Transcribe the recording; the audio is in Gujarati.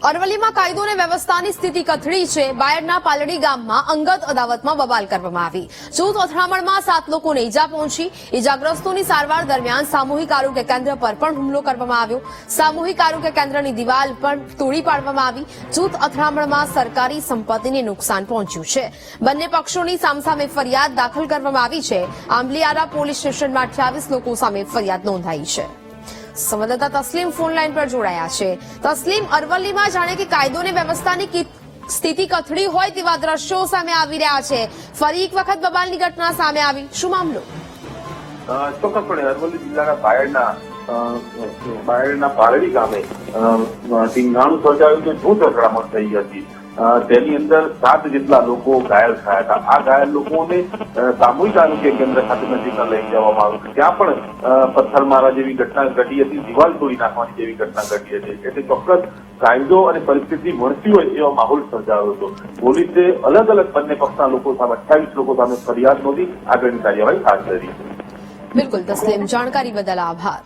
અરવલ્લીમાં કાયદો અને વ્યવસ્થાની સ્થિતિ કથળી છે। બાયડના પાલડી ગામમાં અંગત અદાવતમાં બબાલ કરવામાં આવી। જૂથ અથડામણમાં 7 લોકોને ઈજા પહોંચી। ઈજાગ્રસ્તોની સારવાર દરમિયાન સામૂહિક આરોગ્ય કેન્દ્ર પર પણ હુમલો કરવામાં આવ્યો। સામૂહિક આરોગ્ય કેન્દ્રની દિવાલ પણ તોડી પાડવામાં આવી। જૂથ અથડામણમાં સરકારી સંપત્તિને નુકસાન પહોંચ્યું છે। બંને પક્ષોની સામસામે ફરિયાદ દાખલ કરવામાં આવી છે। આંબલિયારા પોલીસ સ્ટેશનમાં 28 લોકો સામે ફરિયાદ નોંધાઈ છે। સંવાદદાતા તસ્લીમ ફોન લાઈન પર જોડાયા છે। તસ્લીમ, અરવલ્લીમાં જાણે કે કાયદો અને વ્યવસ્થાની સ્થિતિ કથળી હોય તેવા દ્રશ્યો સામે આવી રહ્યા છે। ફરી એક વખત બબાલની ઘટના સામે આવી, શું મામલો? ચોક્કસપણે અરવલ્લી જિલ્લાના બાયડના પાલડી ગામે ધીંગાણું સર્જાયું છે। જૂથ અથડામણ થઈ હતી। તેની અંદર 7 જેટલા લોકો ઘાયલ થયા હતા। આ ઘાયલ લોકોને સામૂહિક આરોગ્ય કેન્દ્ર ખાતે નજીક લઈ જવામાં આવ્યું। ત્યાં પણ પથ્થરમારા જેવી ઘટના ઘટી હતી, દિવાલ તોડી નાખવાની જેવી ઘટના ઘટી હતી। એટલે ચોક્કસ કાયદો અને પરિસ્થિતિ વણસી હોય એવો માહોલ સર્જાયો હતો। પોલીસે અલગ અલગ બંને પક્ષના લોકો સામે 28 લોકો સામે ફરિયાદ નોંધી આગળની કાર્યવાહી હાથ ધરી છે। બિલકુલ તસ્લીમ, જાણકારી બદલ આભાર।